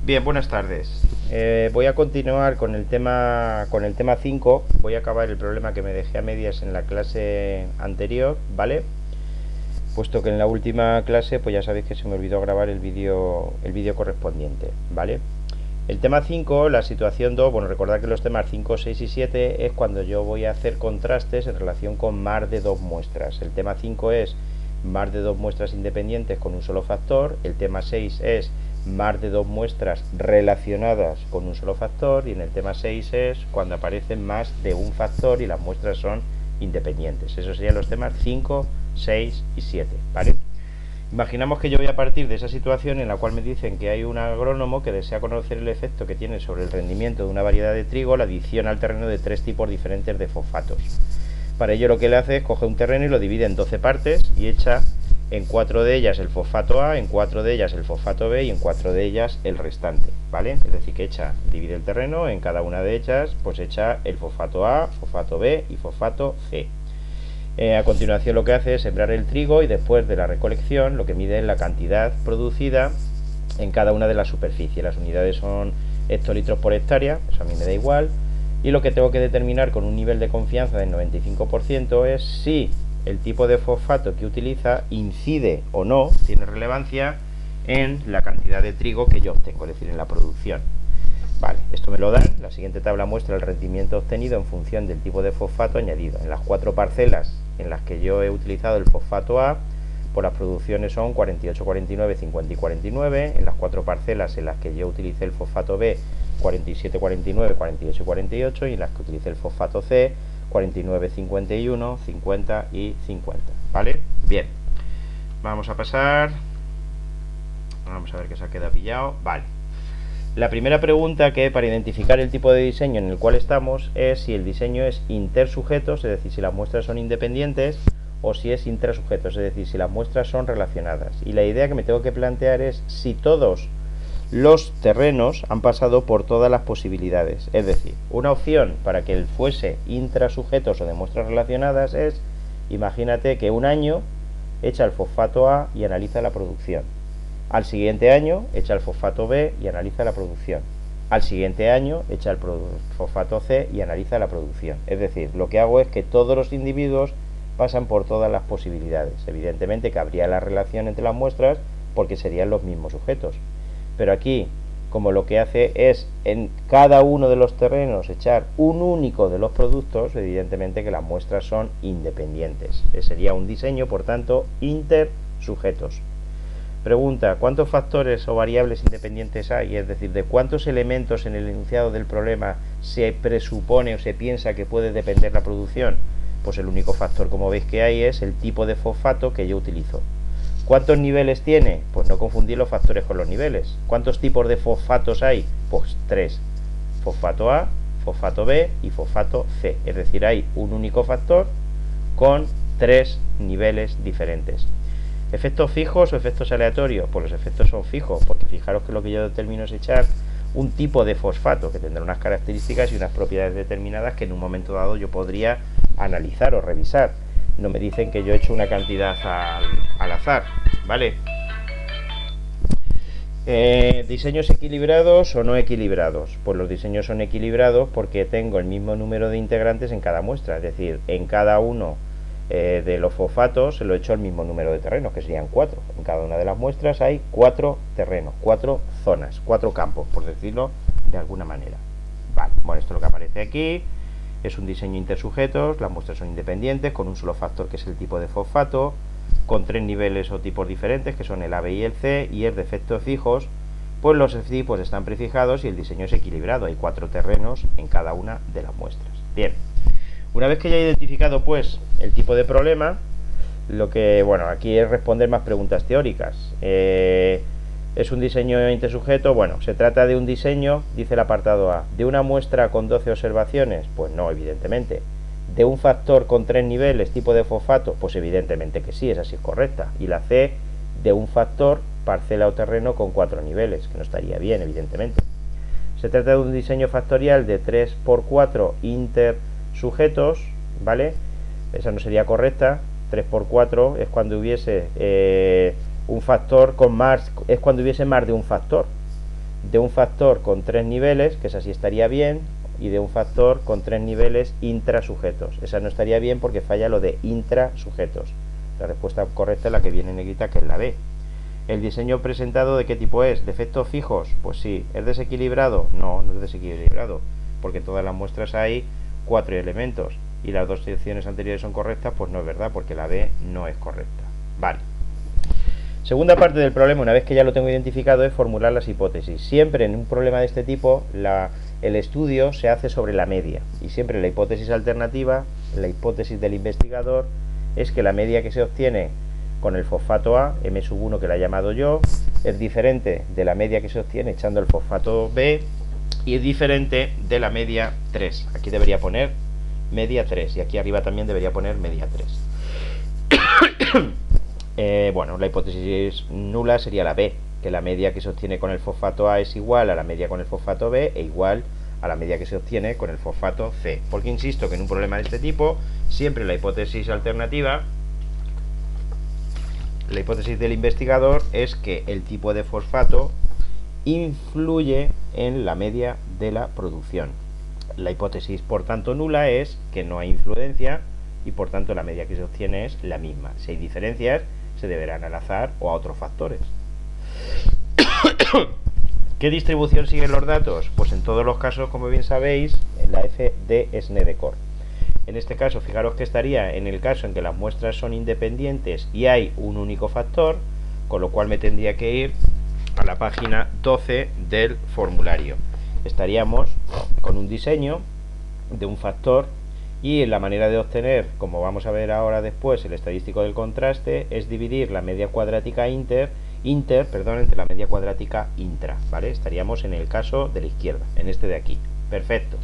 Bien, buenas tardes. Voy a continuar con el tema 5. Voy a acabar el problema que me dejé a medias en la clase anterior, ¿vale? Puesto que en la última clase, pues ya sabéis que se me olvidó grabar el vídeo correspondiente, ¿vale? El tema 5, la situación 2, bueno, recordad que los temas 5, 6 y 7 es cuando yo voy a hacer contrastes en relación con más de dos muestras. El tema 5 es más de dos muestras independientes con un solo factor. El tema 6 es más de dos muestras relacionadas con un solo factor. Y en el tema 6 es cuando aparecen más de un factor y las muestras son independientes. Esos serían los temas 5, 6 y 7, ¿vale? Imaginamos que yo voy a partir de esa situación en la cual me dicen que hay un agrónomo que desea conocer el efecto que tiene sobre el rendimiento de una variedad de trigo la adición al terreno de tres tipos diferentes de fosfatos. Para ello lo que le hace es coge un terreno y lo divide en 12 partes y echa en 4 de ellas el fosfato A, en 4 de ellas el fosfato B y en 4 de ellas el restante, ¿vale? Es decir, que divide el terreno, en cada una de ellas pues echa el fosfato A, fosfato B y fosfato C. A continuación lo que hace es sembrar el trigo y después de la recolección lo que mide es la cantidad producida en cada una de las superficies. Las unidades son hectolitros por hectárea, eso a mí me da igual. Y lo que tengo que determinar con un nivel de confianza del 95% es si el tipo de fosfato que utiliza incide o no, tiene relevancia en la cantidad de trigo que yo obtengo, es decir, en la producción. Vale, esto me lo dan. La siguiente tabla muestra el rendimiento obtenido en función del tipo de fosfato añadido. En las 4 parcelas en las que yo he utilizado el fosfato A, pues las producciones son 48, 49, 50 y 49. En las 4 parcelas en las que yo utilicé el fosfato B, 47, 49, 48 y 48. Y en las que utilicé el fosfato C, 49, 51, 50 y 50. ¿Vale? Bien. Vamos a pasar. Vamos a ver que se ha quedado pillado. Vale. La primera pregunta que para identificar el tipo de diseño en el cual estamos es si el diseño es intersujetos, es decir, si las muestras son independientes, o si es intrasujetos, es decir, si las muestras son relacionadas. Y la idea que me tengo que plantear es si todos los terrenos han pasado por todas las posibilidades. Es decir, una opción para que él fuese intrasujetos o de muestras relacionadas es, imagínate que un año echa el fosfato A y analiza la producción. Al siguiente año echa el fosfato B y analiza la producción. Al siguiente año echa el fosfato C y analiza la producción. Es decir, lo que hago es que todos los individuos pasan por todas las posibilidades. Evidentemente que habría la relación entre las muestras porque serían los mismos sujetos. Pero aquí, como lo que hace es en cada uno de los terrenos echar un único de los productos, evidentemente que las muestras son independientes. Sería un diseño, por tanto, intersujetos. Pregunta, ¿cuántos factores o variables independientes hay? Es decir, ¿de cuántos elementos en el enunciado del problema se presupone o se piensa que puede depender la producción? Pues el único factor, como veis, que hay es el tipo de fosfato que yo utilizo. ¿Cuántos niveles tiene? Pues no confundir los factores con los niveles. ¿Cuántos tipos de fosfatos hay? Pues 3. Fosfato A, fosfato B y fosfato C. Es decir, hay un único factor con 3 niveles diferentes. ¿Efectos fijos o efectos aleatorios? Pues los efectos son fijos, porque fijaros que lo que yo determino es echar un tipo de fosfato que tendrá unas características y unas propiedades determinadas que en un momento dado yo podría analizar o revisar. No me dicen que yo he hecho una cantidad al azar, ¿vale? ¿Diseños equilibrados o no equilibrados? Pues los diseños son equilibrados porque tengo el mismo número de integrantes en cada muestra, es decir, en cada uno de los fosfatos se lo he hecho el mismo número de terrenos, que serían 4. En cada una de las muestras hay 4 terrenos, 4 zonas, 4 campos, por decirlo de alguna manera. Vale, bueno, esto es lo que aparece aquí. Es un diseño intersujetos, las muestras son independientes, con un solo factor que es el tipo de fosfato, con 3 niveles o tipos diferentes, que son el A, B y el C, y es de efectos fijos, pues los tipos están prefijados y el diseño es equilibrado, hay 4 terrenos en cada una de las muestras. Bien. Una vez que ya he identificado pues el tipo de problema, lo que, bueno, aquí es responder más preguntas teóricas. ¿Es un diseño intersujeto? Bueno, se trata de un diseño, dice el apartado A, ¿de una muestra con 12 observaciones? Pues no, evidentemente. ¿De un factor con 3 niveles, tipo de fosfato? Pues evidentemente que sí, esa sí es correcta. Y la C, de un factor, parcela o terreno con 4 niveles, que no estaría bien, evidentemente. Se trata de un diseño factorial de 3×4 intersujetos, ¿vale? Esa no sería correcta. 3×4 es cuando hubiese un factor con más, es cuando hubiese más de un factor. de un factor con 3 niveles, que esa sí estaría bien, y de un factor con 3 niveles intrasujetos. Esa no estaría bien porque falla lo de intrasujetos. La respuesta correcta es la que viene en negrita, que es la B. ¿El diseño presentado de qué tipo es? ¿De efectos fijos? Pues sí. ¿Es desequilibrado? No, no es desequilibrado, porque en todas las muestras hay 4 elementos y las dos secciones anteriores son correctas. Pues no es verdad, porque la B no es correcta. Vale. Segunda parte del problema, una vez que ya lo tengo identificado, es formular las hipótesis. Siempre en un problema de este tipo, el estudio se hace sobre la media. Y siempre la hipótesis alternativa, la hipótesis del investigador, es que la media que se obtiene con el fosfato A, M1 que la he llamado yo, es diferente de la media que se obtiene echando el fosfato B, y es diferente de la media 3. Aquí debería poner media 3 y aquí arriba también debería poner media 3. Bueno, la hipótesis nula sería la B, que la media que se obtiene con el fosfato A es igual a la media con el fosfato B e igual a la media que se obtiene con el fosfato C. Porque insisto que en un problema de este tipo, siempre la hipótesis alternativa, la hipótesis del investigador, es que el tipo de fosfato influye en la media de la producción. La hipótesis, por tanto, nula es que no hay influencia y por tanto la media que se obtiene es la misma. Si hay diferencias, se deberán al azar o a otros factores. ¿Qué distribución siguen los datos? Pues en todos los casos, como bien sabéis, en la F de Snedeker. En este caso, fijaros que estaría en el caso en que las muestras son independientes y hay un único factor, con lo cual me tendría que ir a la página 12 del formulario. Estaríamos con un diseño de un factor y la manera de obtener, como vamos a ver ahora después, el estadístico del contraste, es dividir la media cuadrática entre la media cuadrática intra, ¿vale? Estaríamos en el caso de la izquierda, en este de aquí. Perfecto.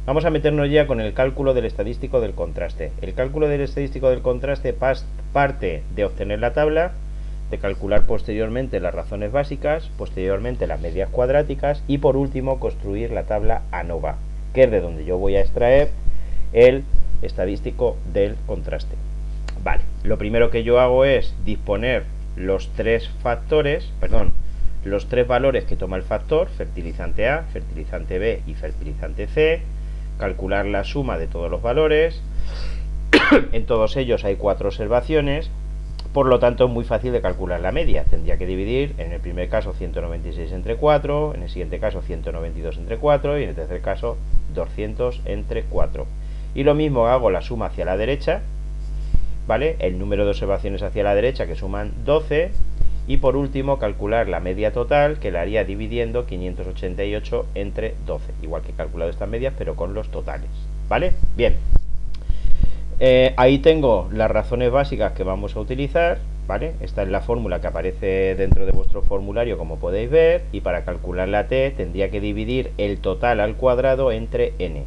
Vamos a meternos ya con el cálculo del estadístico del contraste. El cálculo del estadístico del contraste parte de obtener la tabla, de calcular posteriormente las razones básicas, posteriormente las medias cuadráticas y por último construir la tabla ANOVA, que es de donde yo voy a extraer el estadístico del contraste. Vale, lo primero que yo hago es disponer los tres valores que toma el factor, fertilizante A, fertilizante B y fertilizante C, calcular la suma de todos los valores. En todos ellos hay 4 observaciones, por lo tanto es muy fácil de calcular la media. Tendría que dividir en el primer caso 196 entre 4, en el siguiente caso 192 entre 4 y en el tercer caso 200 entre 4. Y lo mismo hago la suma hacia la derecha, ¿vale? El número de observaciones hacia la derecha, que suman 12, y por último calcular la media total, que la haría dividiendo 588 entre 12, igual que he calculado estas medias pero con los totales, ¿vale? Bien, ahí tengo las razones básicas que vamos a utilizar, ¿vale? Esta es la fórmula que aparece dentro de vuestro formulario, como podéis ver, y para calcular la t tendría que dividir el total al cuadrado entre n.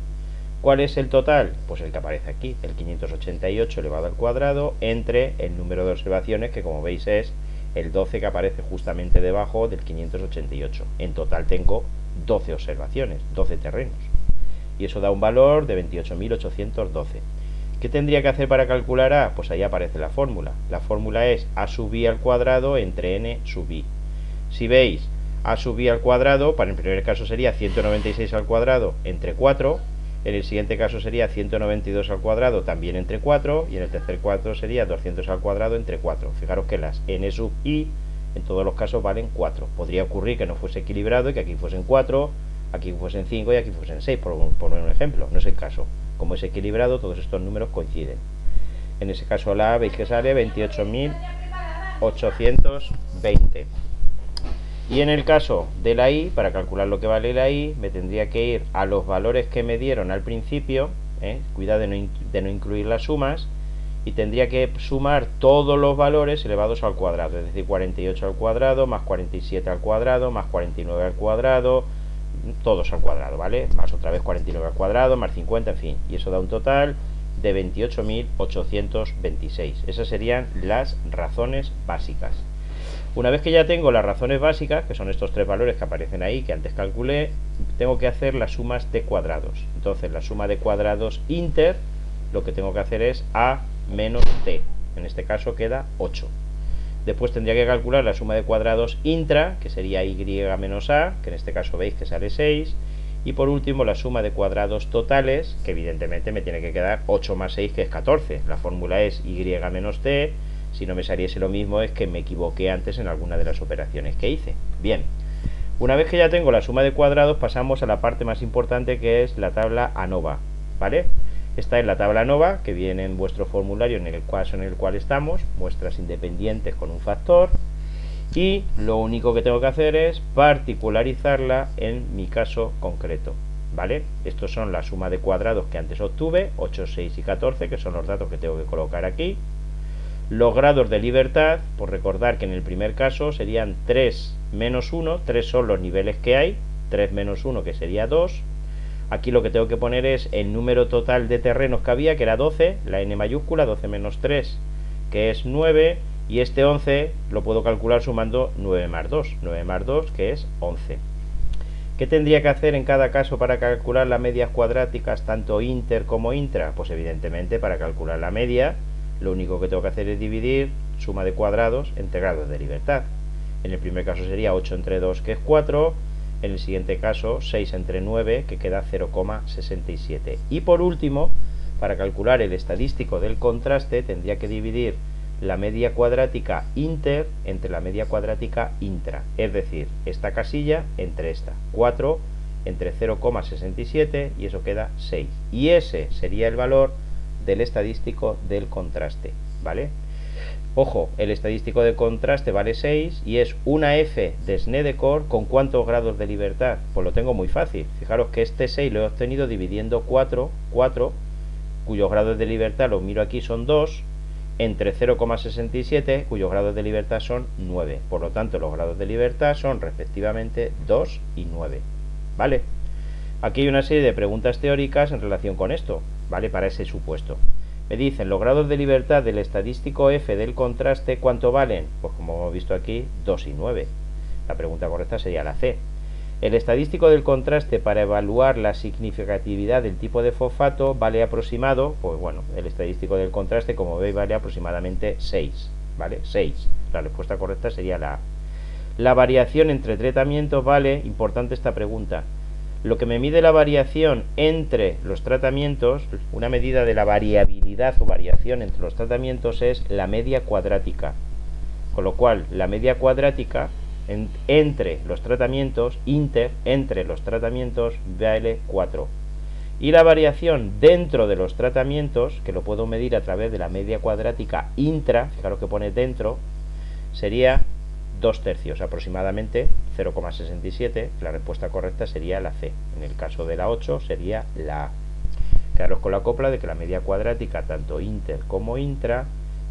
¿Cuál es el total? Pues el que aparece aquí, el 588 elevado al cuadrado entre el número de observaciones, que como veis es el 12 que aparece justamente debajo del 588. En total tengo 12 observaciones, 12 terrenos. Y eso da un valor de 28.812. ¿Qué tendría que hacer para calcular A? Pues ahí aparece la fórmula. La fórmula es A sub I al cuadrado entre N sub I. Si veis, A sub I al cuadrado, para el primer caso sería 196 al cuadrado entre 4. En el siguiente caso sería 192 al cuadrado también entre 4, y en el tercer caso sería 200 al cuadrado entre 4. Fijaros que las n sub i en todos los casos valen 4. Podría ocurrir que no fuese equilibrado y que aquí fuesen 4, aquí fuesen 5 y aquí fuesen 6, por poner un ejemplo. No es el caso. Como es equilibrado, todos estos números coinciden. En ese caso la A veis que sale 28.820. Y en el caso de la I, para calcular lo que vale la I, me tendría que ir a los valores que me dieron al principio, cuidado de no incluir las sumas, y tendría que sumar todos los valores elevados al cuadrado, es decir, 48 al cuadrado, más 47 al cuadrado, más 49 al cuadrado, todos al cuadrado, ¿vale? Más otra vez 49 al cuadrado, más 50, en fin, y eso da un total de 28.826. Esas serían las razones básicas. Una vez que ya tengo las razones básicas, que son estos tres valores que aparecen ahí, que antes calculé, tengo que hacer las sumas de cuadrados. Entonces la suma de cuadrados inter, lo que tengo que hacer es A menos T. En este caso queda 8. Después tendría que calcular la suma de cuadrados intra, que sería y menos a, que en este caso veis que sale 6. Y por último la suma de cuadrados totales, que evidentemente me tiene que quedar 8 más 6, que es 14. La fórmula es y menos c. Si no me saliese lo mismo es que me equivoqué antes en alguna de las operaciones que hice. Bien, una vez que ya tengo la suma de cuadrados, pasamos a la parte más importante, que es la tabla ANOVA, ¿vale? Esta es la tabla ANOVA que viene en vuestro formulario, en el caso en el cual estamos, muestras independientes con un factor, y lo único que tengo que hacer es particularizarla en mi caso concreto, ¿vale? Estos son la suma de cuadrados que antes obtuve, 8, 6 y 14, que son los datos que tengo que colocar aquí. Los grados de libertad, por recordar que en el primer caso serían 3 menos 1, 3 son los niveles que hay, 3 menos 1 que sería 2. Aquí lo que tengo que poner es el número total de terrenos que había, que era 12, la n mayúscula, 12 menos 3, que es 9, y este 11 lo puedo calcular sumando 9 más 2, 9 más 2 que es 11. ¿Qué tendría que hacer en cada caso para calcular las medias cuadráticas, tanto inter como intra? Pues evidentemente para calcular la media, lo único que tengo que hacer es dividir suma de cuadrados entre grados de libertad. En el primer caso sería 8 entre 2, que es 4. En el siguiente caso 6 entre 9, que queda 0,67. Y por último, para calcular el estadístico del contraste, tendría que dividir la media cuadrática inter entre la media cuadrática intra. Es decir, esta casilla entre esta. 4 entre 0,67 y eso queda 6. Y ese sería el valor del estadístico del contraste, ¿vale? Ojo, el estadístico de contraste vale 6 y es una f de Snedeker con ¿cuántos grados de libertad? Pues lo tengo muy fácil. Fijaros que este 6 lo he obtenido dividiendo 4, cuyos grados de libertad, los miro aquí, son 2, entre 0,67, cuyos grados de libertad son 9. Por lo tanto, los grados de libertad son respectivamente 2 y 9, ¿vale? Aquí hay una serie de preguntas teóricas en relación con esto, ¿vale? Para ese supuesto. Me dicen, los grados de libertad del estadístico f del contraste, ¿cuánto valen? Pues como hemos visto aquí, 2 y 9. La pregunta correcta sería la C. El estadístico del contraste para evaluar la significatividad del tipo de fosfato vale aproximado, pues bueno, el estadístico del contraste, como veis, vale aproximadamente 6, ¿vale? 6. La respuesta correcta sería la A. La variación entre tratamientos vale, importante esta pregunta, lo que me mide la variación entre los tratamientos, una medida de la variabilidad o variación entre los tratamientos es la media cuadrática. Con lo cual, la media cuadrática entre los tratamientos, entre los tratamientos, vale 4. Y la variación dentro de los tratamientos, que lo puedo medir a través de la media cuadrática intra, fijaros que pone dentro, sería 2 tercios, aproximadamente 0,67. La respuesta correcta sería la C. En el caso de la 8 sería la A. Quedaros con la copla de que la media cuadrática, tanto inter como intra,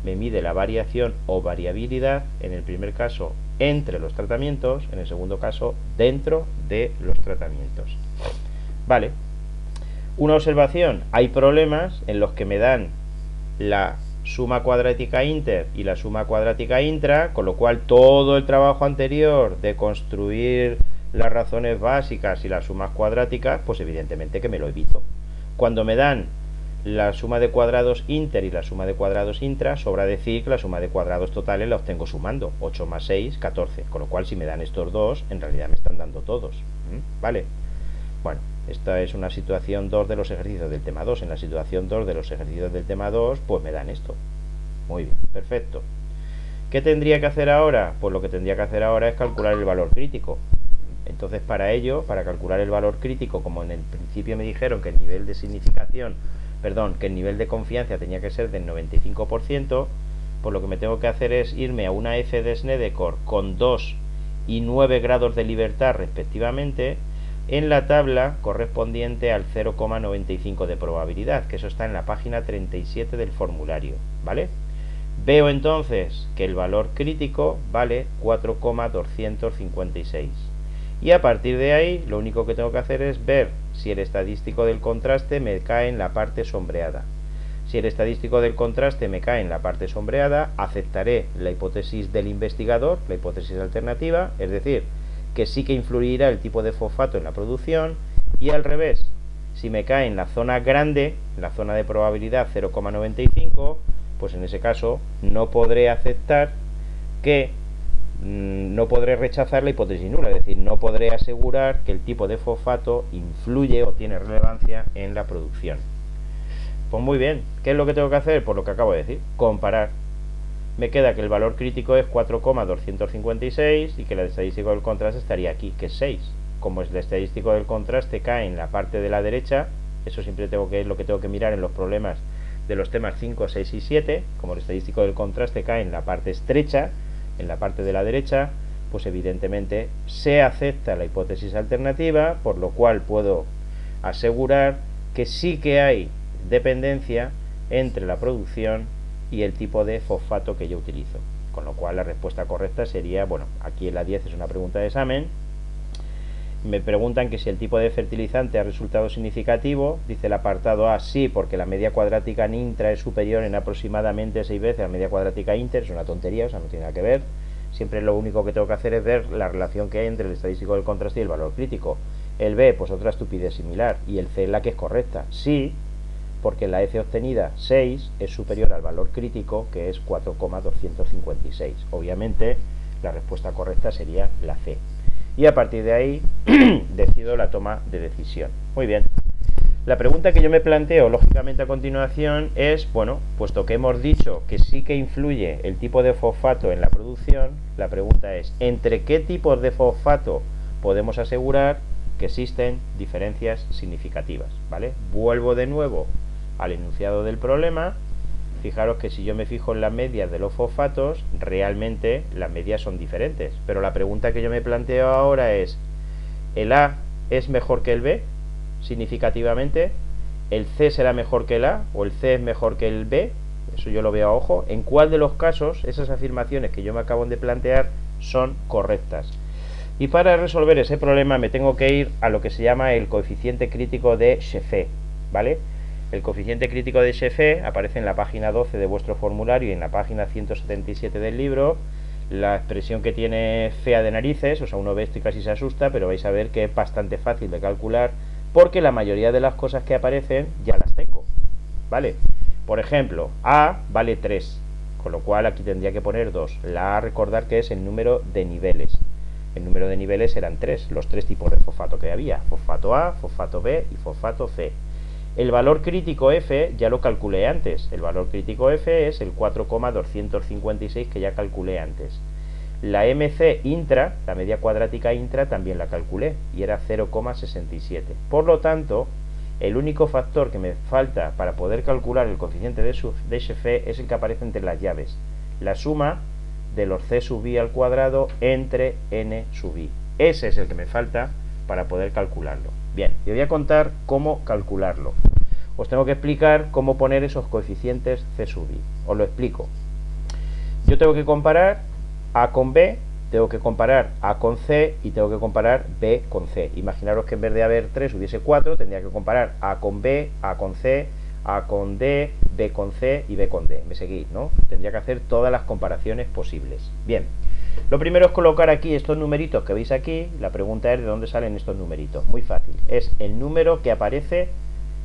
me mide la variación o variabilidad, en el primer caso entre los tratamientos, en el segundo caso dentro de los tratamientos. Vale. Una observación, hay problemas en los que me dan la suma cuadrática inter y la suma cuadrática intra, con lo cual todo el trabajo anterior de construir las razones básicas y las sumas cuadráticas, pues evidentemente que me lo evito. Cuando me dan la suma de cuadrados inter y la suma de cuadrados intra, sobra decir que la suma de cuadrados totales la obtengo sumando, 8 más 6, 14, con lo cual si me dan estos dos, en realidad me están dando todos, ¿vale? Bueno, esta es una situación 2 de los ejercicios del tema 2. En la situación 2 de los ejercicios del tema 2, pues me dan esto. Muy bien, perfecto. ¿Qué tendría que hacer ahora? Pues lo que tendría que hacer ahora es calcular el valor crítico. Entonces, para ello, para calcular el valor crítico, como en el principio me dijeron que el nivel de significación, que el nivel de confianza tenía que ser del 95%, pues lo que me tengo que hacer es irme a una f de Snedeker con 2 y 9 grados de libertad respectivamente, en la tabla correspondiente al 0,95 de probabilidad, que eso está en la página 37 del formulario, ¿vale? Veo entonces que el valor crítico vale 4,256. Y a partir de ahí, lo único que tengo que hacer es ver si el estadístico del contraste me cae en la parte sombreada. Si el estadístico del contraste me cae en la parte sombreada, aceptaré la hipótesis del investigador, la hipótesis alternativa, es decir, que sí que influirá el tipo de fosfato en la producción, y al revés, si me cae en la zona grande, en la zona de probabilidad 0,95, pues en ese caso no podré aceptar que no podré rechazar la hipótesis nula, es decir, no podré asegurar que el tipo de fosfato influye o tiene relevancia en la producción. Pues muy bien, ¿qué es lo que tengo que hacer? Pues lo que acabo de decir, comparar. Me queda que el valor crítico es 4,256 y que el estadístico del contraste estaría aquí, que es 6. Como el estadístico del contraste cae en la parte de la derecha, eso siempre es lo que tengo que mirar en los problemas de los temas 5, 6 y 7, como el estadístico del contraste cae en la parte estrecha, en la parte de la derecha, pues evidentemente se acepta la hipótesis alternativa, por lo cual puedo asegurar que sí que hay dependencia entre la producción y el tipo de fosfato que yo utilizo. Con lo cual la respuesta correcta sería, bueno, aquí en la 10 es una pregunta de examen. Me preguntan que si el tipo de fertilizante ha resultado significativo. Dice el apartado A, sí, porque la media cuadrática en intra es superior en aproximadamente 6 veces a la media cuadrática inter. Es una tontería, o sea, no tiene nada que ver. Siempre lo único que tengo que hacer es ver la relación que hay entre el estadístico del contraste y el valor crítico. El B, pues otra estupidez similar. Y el C es la que es correcta. Sí, porque la F obtenida 6 es superior al valor crítico, que es 4,256. Obviamente la respuesta correcta sería la C. Y a partir de ahí decido la toma de decisión. Muy bien. La pregunta que yo me planteo lógicamente a continuación es, bueno, puesto que hemos dicho que sí que influye el tipo de fosfato en la producción, la pregunta es, ¿entre qué tipos de fosfato podemos asegurar que existen diferencias significativas? ¿Vale? Vuelvo de nuevo al enunciado del problema. Fijaros que si yo me fijo en las medias de los fosfatos, realmente las medias son diferentes. Pero la pregunta que yo me planteo ahora es, ¿el A es mejor que el B significativamente? ¿El C será mejor que el A o el C es mejor que el B? Eso yo lo veo a ojo. ¿En cuál de los casos esas afirmaciones que yo me acabo de plantear son correctas? Y para resolver ese problema me tengo que ir a lo que se llama el coeficiente crítico de Sheffé, ¿vale? El coeficiente crítico de Sheffé aparece en la página 12 de vuestro formulario y en la página 177 del libro. La expresión que tiene fea de narices, o sea, uno ve esto y casi se asusta, pero vais a ver que es bastante fácil de calcular porque la mayoría de las cosas que aparecen ya las tengo, ¿vale? Por ejemplo, A vale 3, con lo cual aquí tendría que poner 2. La A, recordar que es el número de niveles. El número de niveles eran 3, los 3 tipos de fosfato que había: fosfato A, fosfato B y fosfato C. El valor crítico F ya lo calculé antes. El valor crítico F es el 4,256 que ya calculé antes. La MC intra, la media cuadrática intra, también la calculé y era 0,67. Por lo tanto, el único factor que me falta para poder calcular el coeficiente de Sheffé es el que aparece entre las llaves: la suma de los C sub i al cuadrado entre n sub i. Ese es el que me falta para poder calcularlo. Bien, yo voy a contar cómo calcularlo. Os tengo que explicar cómo poner esos coeficientes C sub i. Os lo explico. Yo tengo que comparar A con B, tengo que comparar A con C y tengo que comparar B con C. Imaginaros que en vez de haber 3 hubiese 4, tendría que comparar A con B, A con C, A con D, B con C y B con D. ¿Me seguís, no? Tendría que hacer todas las comparaciones posibles. Bien, lo primero es colocar aquí estos numeritos que veis aquí. La pregunta es de dónde salen estos numeritos. Muy fácil, es el número que aparece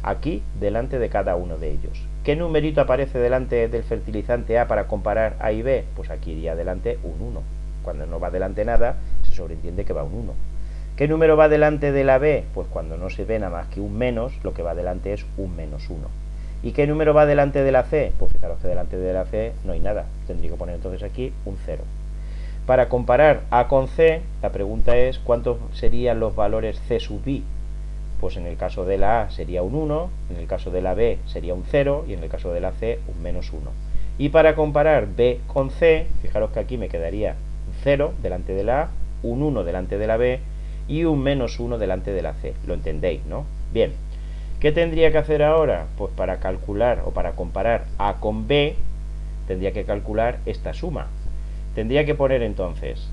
aquí delante de cada uno de ellos. ¿Qué numerito aparece delante del fertilizante A para comparar A y B? Pues aquí iría delante un 1. Cuando no va delante nada, se sobreentiende que va un 1. ¿Qué número va delante de la B? Pues cuando no se ve nada más que un menos, lo que va delante es un menos 1. ¿Y qué número va delante de la C? Pues fijaros que delante de la C no hay nada. Tendría que poner entonces aquí un 0. Para comparar A con C, la pregunta es ¿cuántos serían los valores C sub i? Pues en el caso de la A sería un 1, en el caso de la B sería un 0 y en el caso de la C un menos 1. Y para comparar B con C, fijaros que aquí me quedaría un 0 delante de la A, un 1 delante de la B y un menos 1 delante de la C. ¿Lo entendéis, no? Bien, ¿qué tendría que hacer ahora? Pues para calcular o para comparar A con B, tendría que calcular esta suma. Tendría que poner entonces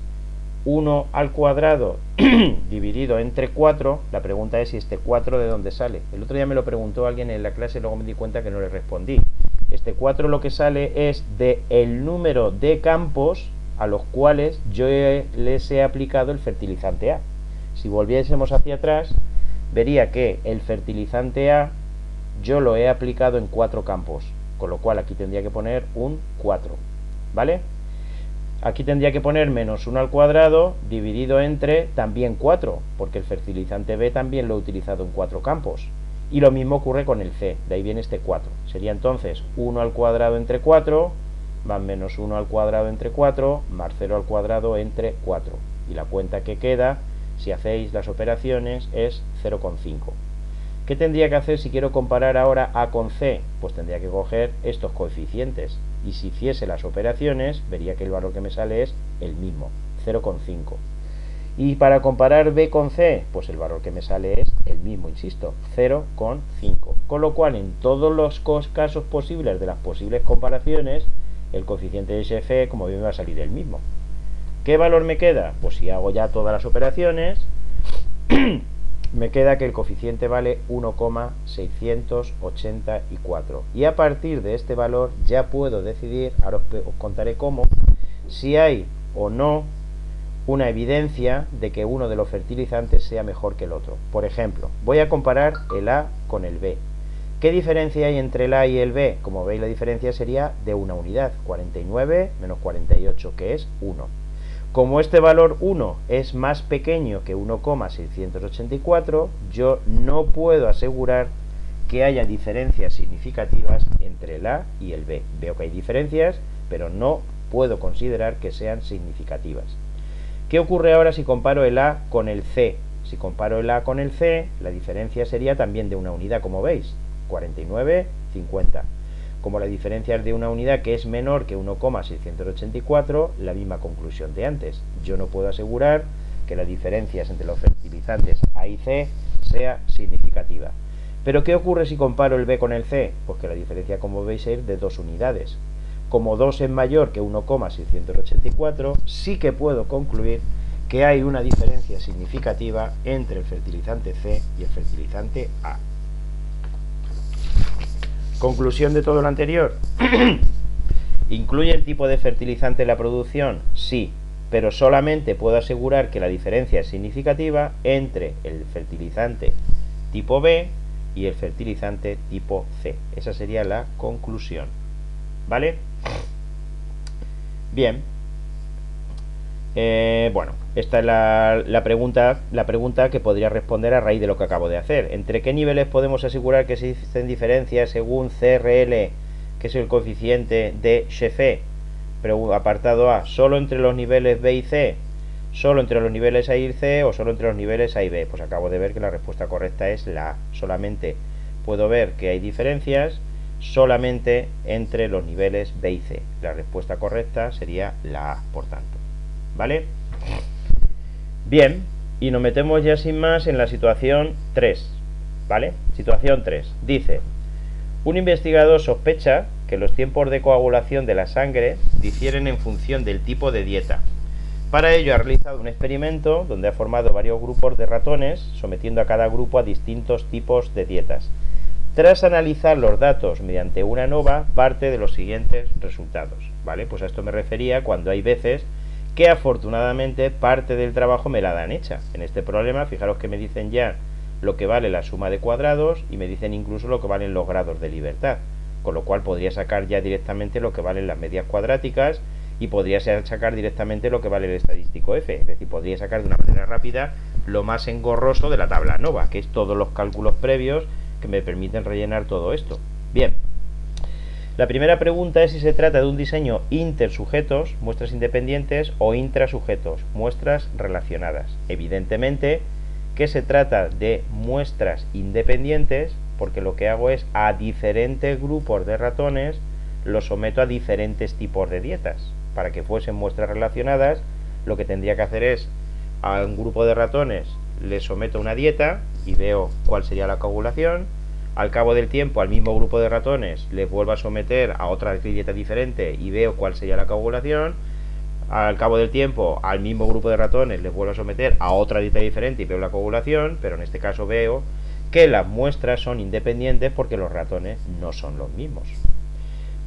1 al cuadrado dividido entre 4. La pregunta es si este 4 de dónde sale. El otro día me lo preguntó alguien en la clase y luego me di cuenta que no le respondí. Este 4 lo que sale es de el número de campos a los cuales yo les he aplicado el fertilizante A. Si volviésemos hacia atrás, vería que el fertilizante A yo lo he aplicado en 4 campos, con lo cual aquí tendría que poner un 4, ¿vale? Aquí tendría que poner menos 1 al cuadrado dividido entre también 4, porque el fertilizante B también lo he utilizado en 4 campos. Y lo mismo ocurre con el C, de ahí viene este 4. Sería entonces 1 al cuadrado entre 4, más menos 1 al cuadrado entre 4, más 0 al cuadrado entre 4. Y la cuenta que queda, si hacéis las operaciones, es 0,5. ¿Qué tendría que hacer si quiero comparar ahora A con C? Pues tendría que coger estos coeficientes. Y si hiciese las operaciones, vería que el valor que me sale es el mismo, 0,5. Y para comparar B con C, pues el valor que me sale es el mismo, insisto, 0,5. Con lo cual, en todos los casos posibles de las posibles comparaciones, el coeficiente de SF, como bien, va a salir el mismo. ¿Qué valor me queda? Pues si hago ya todas las operaciones, me queda que el coeficiente vale 1,684. Y a partir de este valor ya puedo decidir, ahora os contaré cómo, si hay o no una evidencia de que uno de los fertilizantes sea mejor que el otro. Por ejemplo, voy a comparar el A con el B. ¿Qué diferencia hay entre el A y el B? Como veis, la diferencia sería de una unidad, 49 menos 48, que es 1. Como este valor 1 es más pequeño que 1,684, yo no puedo asegurar que haya diferencias significativas entre el A y el B. Veo que hay diferencias, pero no puedo considerar que sean significativas. ¿Qué ocurre ahora si comparo el A con el C? Si comparo el A con el C, la diferencia sería también de una unidad, como veis, 49, 50. Como la diferencia es de una unidad que es menor que 1,684, la misma conclusión de antes. Yo no puedo asegurar que las diferencias entre los fertilizantes A y C sea significativa. ¿Pero qué ocurre si comparo el B con el C? Pues que la diferencia, como veis, es de 2 unidades. Como 2 es mayor que 1,684, sí que puedo concluir que hay una diferencia significativa entre el fertilizante C y el fertilizante A. Conclusión de todo lo anterior. ¿Incluye el tipo de fertilizante en la producción? Sí, pero solamente puedo asegurar que la diferencia es significativa entre el fertilizante tipo B y el fertilizante tipo C. Esa sería la conclusión. ¿Vale? Bien. Bueno, esta es la pregunta que podría responder a raíz de lo que acabo de hacer. ¿Entre qué niveles podemos asegurar que existen diferencias según CRL, que es el coeficiente de Shefé? Apartado A, ¿solo entre los niveles B y C? ¿Solo entre los niveles A y C o solo entre los niveles A y B? Pues acabo de ver que la respuesta correcta es la A. Solamente puedo ver que hay diferencias solamente entre los niveles B y C. La respuesta correcta sería la A, por tanto. ¿Vale? Bien, y nos metemos ya sin más en la situación 3. ¿Vale? Situación 3. Dice, un investigador sospecha que los tiempos de coagulación de la sangre difieren en función del tipo de dieta. Para ello ha realizado un experimento donde ha formado varios grupos de ratones, sometiendo a cada grupo a distintos tipos de dietas. Tras analizar los datos mediante una ANOVA, parte de los siguientes resultados. ¿Vale? Pues a esto me refería cuando hay veces que afortunadamente parte del trabajo me la dan hecha. En este problema, fijaros que me dicen ya lo que vale la suma de cuadrados y me dicen incluso lo que valen los grados de libertad, con lo cual podría sacar ya directamente lo que valen las medias cuadráticas y podría sacar directamente lo que vale el estadístico F, es decir, podría sacar de una manera rápida lo más engorroso de la tabla ANOVA, que es todos los cálculos previos que me permiten rellenar todo esto. Bien, la primera pregunta es si se trata de un diseño intersujetos, muestras independientes, o intrasujetos, muestras relacionadas. Evidentemente que se trata de muestras independientes, porque lo que hago es a diferentes grupos de ratones los someto a diferentes tipos de dietas. Para que fuesen muestras relacionadas, lo que tendría que hacer es a un grupo de ratones les someto una dieta y veo cuál sería la coagulación. Al cabo del tiempo, al mismo grupo de ratones les vuelvo a someter a otra dieta diferente y veo cuál sería la coagulación. Al cabo del tiempo, al mismo grupo de ratones les vuelvo a someter a otra dieta diferente y veo la coagulación, pero en este caso veo que las muestras son independientes porque los ratones no son los mismos.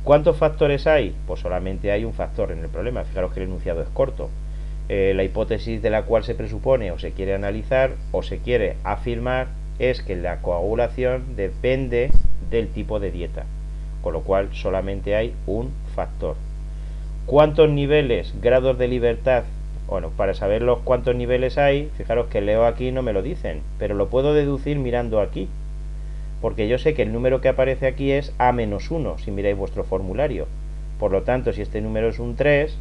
¿Cuántos factores hay? Pues solamente hay un factor en el problema. Fijaros que el enunciado es corto. La hipótesis de la cual se presupone o se quiere analizar o se quiere afirmar es que la coagulación depende del tipo de dieta, con lo cual solamente hay un factor. ¿Cuántos niveles, grados de libertad? Bueno, para saber los cuántos niveles hay, fijaros que leo aquí no me lo dicen, pero lo puedo deducir mirando aquí, porque yo sé que el número que aparece aquí es A-1 si miráis vuestro formulario. Por lo tanto, si este número es un 3,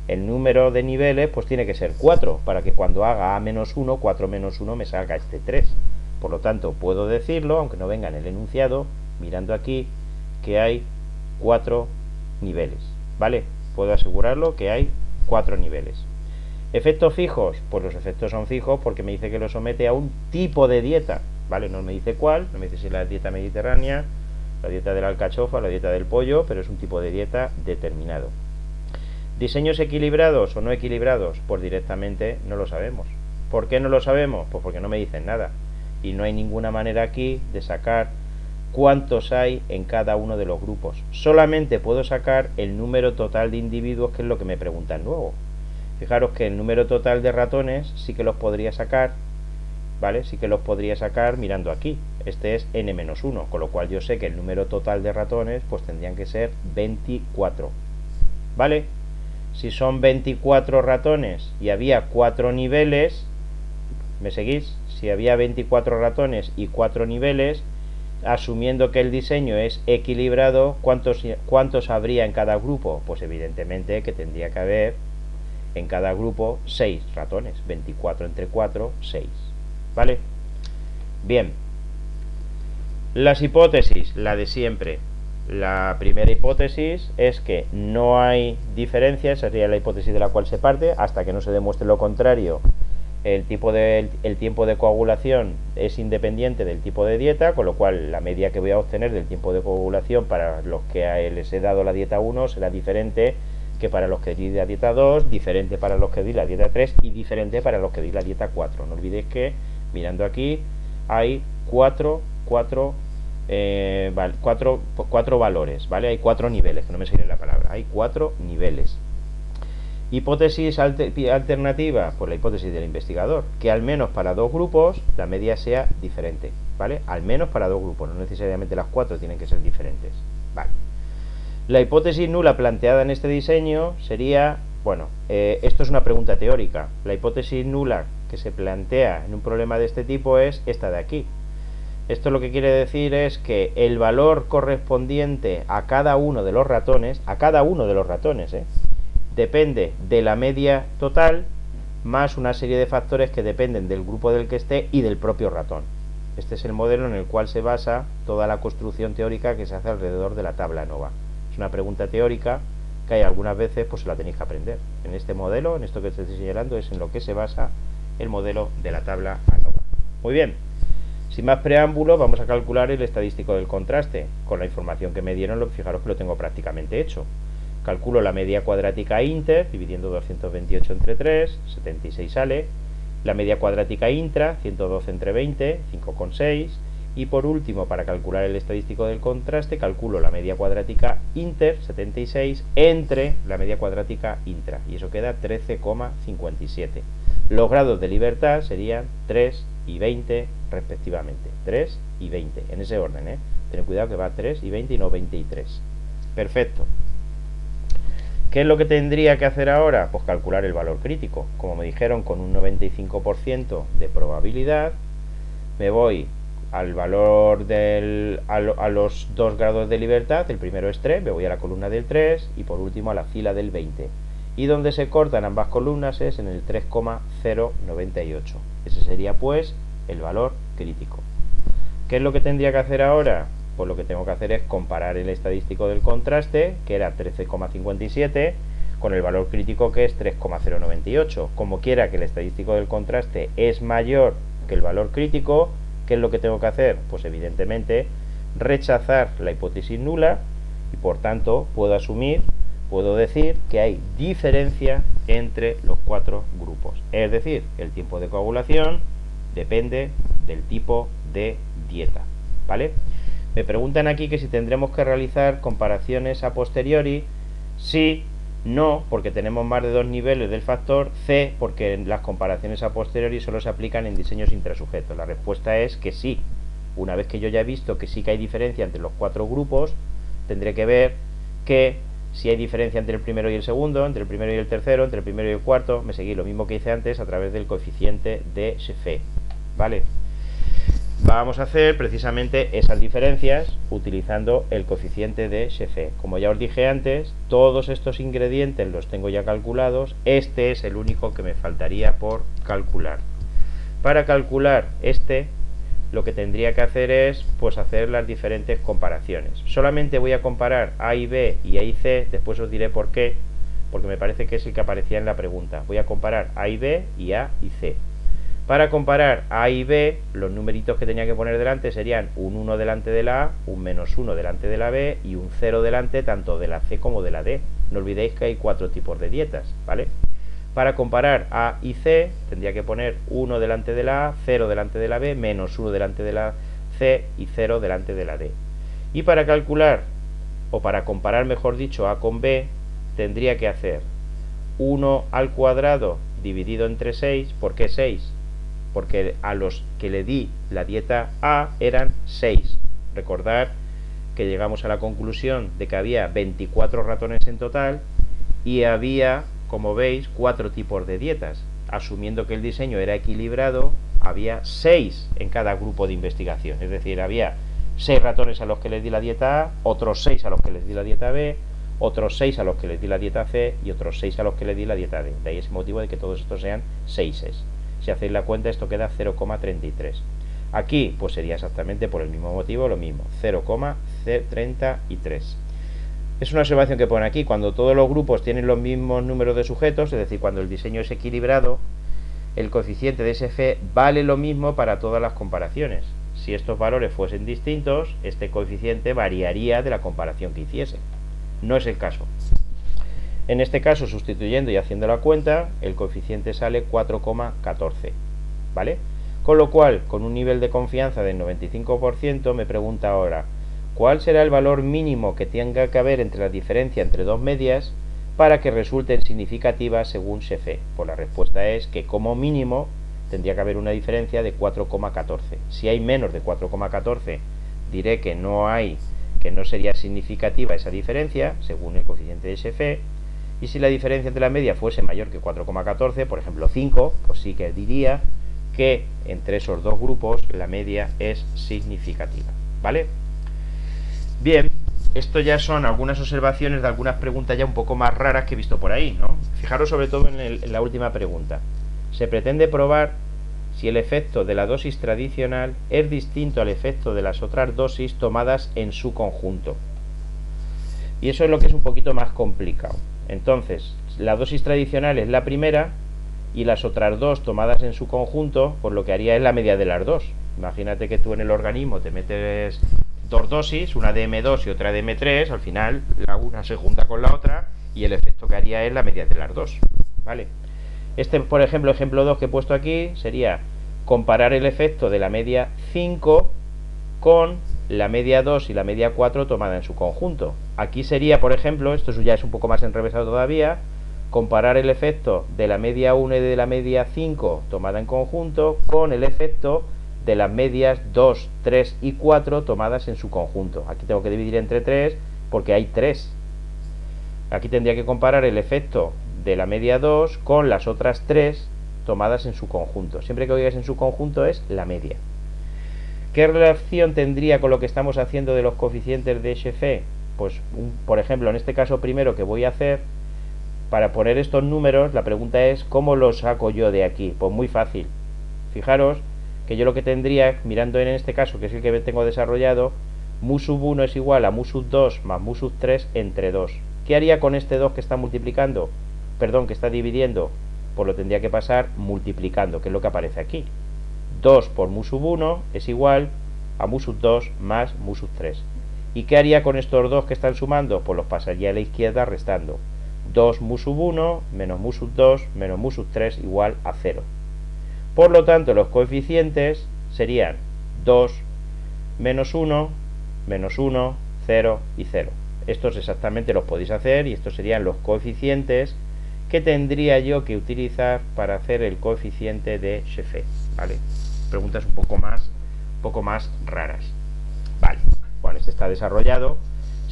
el número de niveles pues tiene que ser 4, para que cuando haga A-1, 4 menos 1 me salga este 3. Por lo tanto, puedo decirlo, aunque no venga en el enunciado, mirando aquí, que hay 4 niveles, ¿vale? Puedo asegurarlo que hay 4 niveles. ¿Efectos fijos? Pues los efectos son fijos porque me dice que lo somete a un tipo de dieta, ¿vale? No me dice cuál, no me dice si es la dieta mediterránea, la dieta de la alcachofa, la dieta del pollo, pero es un tipo de dieta determinado. ¿Diseños equilibrados o no equilibrados? Pues directamente no lo sabemos. ¿Por qué no lo sabemos? Pues porque no me dicen nada. Y no hay ninguna manera aquí de sacar cuántos hay en cada uno de los grupos. Solamente puedo sacar el número total de individuos, que es lo que me preguntan luego. Fijaros que el número total de ratones sí que los podría sacar, ¿vale? Sí que los podría sacar mirando aquí. Este es n-1, con lo cual yo sé que el número total de ratones pues tendrían que ser 24, ¿vale? Si son 24 ratones y había 4 niveles, ¿me seguís? Si había 24 ratones y 4 niveles, asumiendo que el diseño es equilibrado, ¿cuántos habría en cada grupo? Pues evidentemente que tendría que haber en cada grupo 6 ratones, 24 entre 4, 6, ¿vale? Bien, las hipótesis, la de siempre. La primera hipótesis es que no hay diferencia, esa sería la hipótesis de la cual se parte, hasta que no se demuestre lo contrario. El tiempo de coagulación es independiente del tipo de dieta, con lo cual la media que voy a obtener del tiempo de coagulación para los que les he dado la dieta 1 será diferente que para los que di la dieta 2, diferente para los que di la dieta 3 y diferente para los que di la dieta 4. No olvidéis que, mirando aquí, hay cuatro valores, ¿vale? Hay 4 niveles, que no me sale la palabra, hay 4 niveles. Hipótesis alternativa, pues la hipótesis del investigador, que al menos para 2 grupos la media sea diferente, ¿vale? Al menos para 2 grupos, no necesariamente las 4 tienen que ser diferentes, ¿vale? La hipótesis nula planteada en este diseño sería, bueno, esto es una pregunta teórica. La hipótesis nula que se plantea en un problema de este tipo es esta de aquí. Esto lo que quiere decir es que el valor correspondiente a cada uno de los ratones, depende de la media total más una serie de factores que dependen del grupo del que esté y del propio ratón. Este es el modelo en el cual se basa toda la construcción teórica que se hace alrededor de la tabla ANOVA. Es una pregunta teórica que hay algunas veces pues se la tenéis que aprender. En este modelo, en esto que te estoy señalando, es en lo que se basa el modelo de la tabla ANOVA. Muy bien, sin más preámbulos, vamos a calcular el estadístico del contraste. Con la información que me dieron, fijaros que lo tengo prácticamente hecho. Calculo la media cuadrática inter, dividiendo 228 entre 3, 76 sale. La media cuadrática intra, 112 entre 20, 5,6. Y por último, para calcular el estadístico del contraste, calculo la media cuadrática inter, 76, entre la media cuadrática intra. Y eso queda 13,57. Los grados de libertad serían 3 y 20 respectivamente. 3 y 20, en ese orden, ¿eh? Tened cuidado que va 3 y 20 y no 23. Perfecto. ¿Qué es lo que tendría que hacer ahora? Pues calcular el valor crítico. Como me dijeron, con un 95% de probabilidad, me voy al valor a los 2 grados de libertad. El primero es 3, me voy a la columna del 3 y por último a la fila del 20. Y donde se cortan ambas columnas es en el 3,098. Ese sería pues el valor crítico. ¿Qué es lo que tendría que hacer ahora? Pues lo que tengo que hacer es comparar el estadístico del contraste, que era 13,57, con el valor crítico, que es 3,098. Como quiera que el estadístico del contraste es mayor que el valor crítico, ¿qué es lo que tengo que hacer? Pues evidentemente rechazar la hipótesis nula y por tanto puedo decir que hay diferencia entre los 4 grupos. Es decir, el tiempo de coagulación depende del tipo de dieta, ¿vale? Me preguntan aquí que si tendremos que realizar comparaciones a posteriori. Sí, no, porque tenemos más de 2 niveles del factor. C, porque las comparaciones a posteriori solo se aplican en diseños intrasujetos. La respuesta es que sí. Una vez que yo ya he visto que sí que hay diferencia entre los 4 grupos, tendré que ver que Si hay diferencia entre el primero y el segundo, entre el primero y el tercero, entre el primero y el cuarto, me seguí lo mismo que hice antes a través del coeficiente de Shefe, ¿vale? Vamos a hacer precisamente esas diferencias utilizando el coeficiente de Shefe. Como ya os dije antes, todos estos ingredientes los tengo ya calculados. Este es el único que me faltaría por calcular. Para calcular este, lo que tendría que hacer es pues hacer las diferentes comparaciones. Solamente voy a comparar A y B y A y C, después os diré por qué, porque me parece que es el que aparecía en la pregunta. Voy a comparar A y B y A y C. Para comparar A y B, los numeritos que tenía que poner delante serían un 1 delante de la A, un menos 1 delante de la B y un 0 delante tanto de la C como de la D. No olvidéis que hay 4 tipos de dietas, ¿vale? Para comparar A y C, tendría que poner 1 delante de la A, 0 delante de la B, menos 1 delante de la C y 0 delante de la D. Y para calcular, o para comparar mejor dicho, A con B, tendría que hacer 1 al cuadrado dividido entre 6. ¿Por qué 6? Porque a los que le di la dieta A eran 6. Recordad que llegamos a la conclusión de que había 24 ratones en total y había, como veis, 4 tipos de dietas. Asumiendo que el diseño era equilibrado, había 6 en cada grupo de investigación. Es decir, había 6 ratones a los que les di la dieta A, otros 6 a los que les di la dieta B, otros 6 a los que les di la dieta C y otros 6 a los que les di la dieta D. De ahí ese motivo de que todos estos sean 6. Si hacéis la cuenta, esto queda 0,33. Aquí, pues sería exactamente por el mismo motivo lo mismo, 0,33. Es una observación que pone aquí, cuando todos los grupos tienen los mismos números de sujetos, es decir, cuando el diseño es equilibrado, el coeficiente de SF vale lo mismo para todas las comparaciones. Si estos valores fuesen distintos, este coeficiente variaría de la comparación que hiciese. No es el caso. En este caso, sustituyendo y haciendo la cuenta, el coeficiente sale 4,14, ¿vale? Con lo cual, con un nivel de confianza del 95%, me pregunta ahora, ¿cuál será el valor mínimo que tenga que haber entre la diferencia entre dos medias para que resulten significativas según Shefe? Pues la respuesta es que como mínimo tendría que haber una diferencia de 4,14. Si hay menos de 4,14, diré que no sería significativa esa diferencia, según el coeficiente de Shefe. Y si la diferencia entre la media fuese mayor que 4,14, por ejemplo 5, pues sí que diría que entre esos dos grupos la media es significativa, ¿vale? Bien, esto ya son algunas observaciones de algunas preguntas ya un poco más raras que he visto por ahí, ¿no? Fijaros sobre todo en la última pregunta. Se pretende probar si el efecto de la dosis tradicional es distinto al efecto de las otras dosis tomadas en su conjunto. Y eso es lo que es un poquito más complicado. Entonces, la dosis tradicional es la primera y las otras dos tomadas en su conjunto, pues lo que haría es la media de las dos. Imagínate que tú en el organismo te metes dos dosis, una de M2 y otra de M3, al final la una se junta con la otra y el efecto que haría es la media de las dos, ¿vale? Este, por ejemplo, ejemplo 2 que he puesto aquí sería comparar el efecto de la media 5 con la media 2 y la media 4 tomada en su conjunto. Aquí sería, por ejemplo, esto ya es un poco más enrevesado todavía, comparar el efecto de la media 1 y de la media 5 tomada en conjunto con el efecto de las medias 2, 3 y 4 tomadas en su conjunto. Aquí tengo que dividir entre 3 porque hay 3. Aquí tendría que comparar el efecto de la media 2 con las otras 3 tomadas en su conjunto. Siempre que oigáis en su conjunto es la media. ¿Qué relación tendría con lo que estamos haciendo de los coeficientes de Shefe? Pues, por ejemplo, en este caso primero que voy a hacer, para poner estos números, la pregunta es ¿cómo los saco yo de aquí? Pues muy fácil. Fijaros que yo lo que tendría, mirando en este caso, que es el que tengo desarrollado, mu sub 1 es igual a mu sub 2 más mu sub 3 entre 2. ¿Qué haría con este 2 que está multiplicando? Perdón, que está dividiendo. Pues lo tendría que pasar multiplicando, que es lo que aparece aquí. 2 por mu sub 1 es igual a mu sub 2 más mu sub 3. ¿Y qué haría con estos dos que están sumando? Pues los pasaría a la izquierda restando. 2 mu sub 1 menos mu sub 2 menos mu sub 3 igual a 0. Por lo tanto, los coeficientes serían 2 menos 1, menos 1, 0 y 0. Estos exactamente los podéis hacer y estos serían los coeficientes que tendría yo que utilizar para hacer el coeficiente de Shefe, ¿vale? Preguntas un poco más raras. Vale, bueno, este está desarrollado.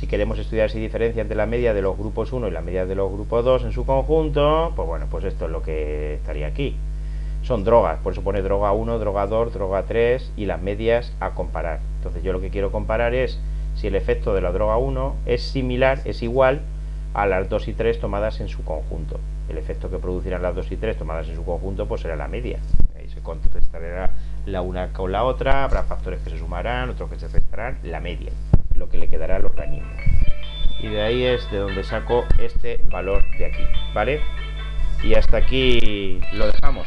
Si queremos estudiar si diferencia entre la media de los grupos 1 y la media de los grupos 2 en su conjunto, pues bueno, pues esto es lo que estaría aquí. Son drogas, por eso pone droga 1, droga 2, droga 3 y las medias a comparar. Entonces yo lo que quiero comparar es si el efecto de la droga 1 es similar, es igual a las 2 y 3 tomadas en su conjunto. El efecto que producirán las 2 y 3 tomadas en su conjunto pues será la media. Ahí se contrastará la una con la otra, habrá factores que se sumarán, otros que se restarán, la media, lo que le quedará al organismo. Y de ahí es de donde saco este valor de aquí, ¿vale? Y hasta aquí lo dejamos.